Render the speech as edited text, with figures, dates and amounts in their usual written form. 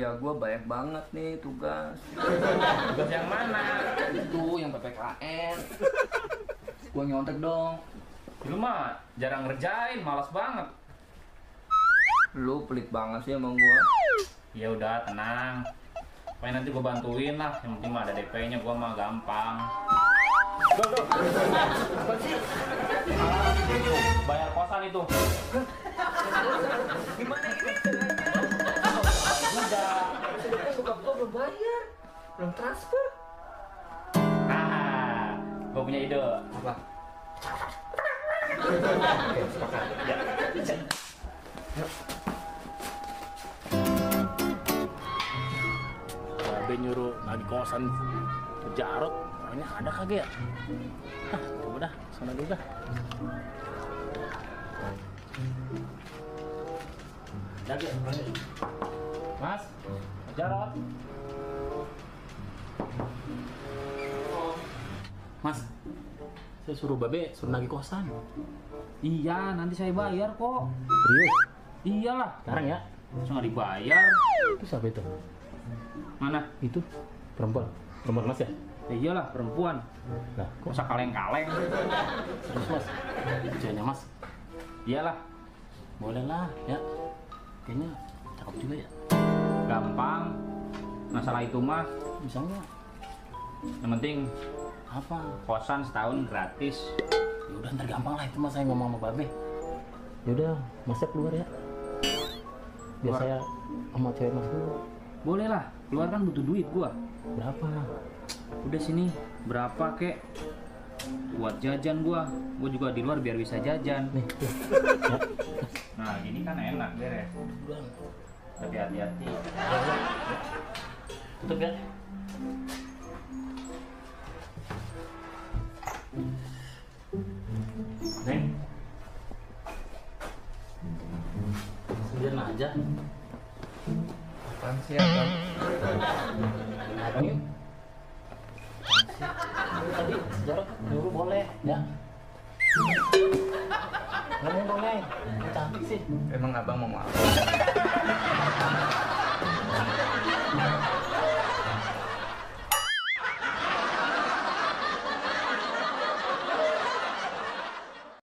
kuliah gua banyak banget nih tugas. Tugas yang mana? Itu yang PPKN. Gua nyontek dong. Lu mah jarang ngerjain, malas banget. Lu pelit banget sih sama gua. Ya udah, tenang. Pokoknya nanti gua bantuin lah. Yang penting mah ada DP-nya, gua mah gampang. Duh. Apa sih? Bayar kosan itu. Gimana ini caranya? Udah. Kan bokap gua belum bayar, belum transfer. Nah, gua punya ide. Apa? Oke, sepakat. Ya. Babe nyuruh lagi kosan ke Jarot, orangnya ada kagak ya? Coba dah, sana dulu dah. Jaga, Mas, Jarot. Mas, saya suruh Babe suruh nagih kosan. Iya, nanti saya bayar kok. Serius? Iyalah, Sekarang ya? masa nggak dibayar? Itu siapa itu? Mana? Itu perempuan Mas ya? Ya iyalah, perempuan. Lah, kok Masa kaleng-kaleng? serius Mas? Ceweknya Mas? Iyalah, Boleh lah, ya. Kayaknya cakep juga ya. gampang. Masalah itu mah, Bisa nggak? yang penting Apa? kosan setahun gratis. Ya udah ntar gampang lah itu Mas, saya ngomong sama Babe. Ya udah, Masnya keluar ya. Biar Keluar. saya sama cewek Mas dulu. Boleh lah, keluar kan butuh duit gua. Berapa? Udah sini, berapa kek? Buat jajan gua juga di luar biar bisa jajan. Nih, tuh. Ya. Nah, gini kan enak, beres. Udah. Tapi hati-hati. Tutup ya. Neng. Sendirian aja. Apaan sih, Abang? Abang yuk. Tadi Jarot nyuruh boleh, ya. Ngomong dong, Neng. Cantik sih. Emang abang mau apa?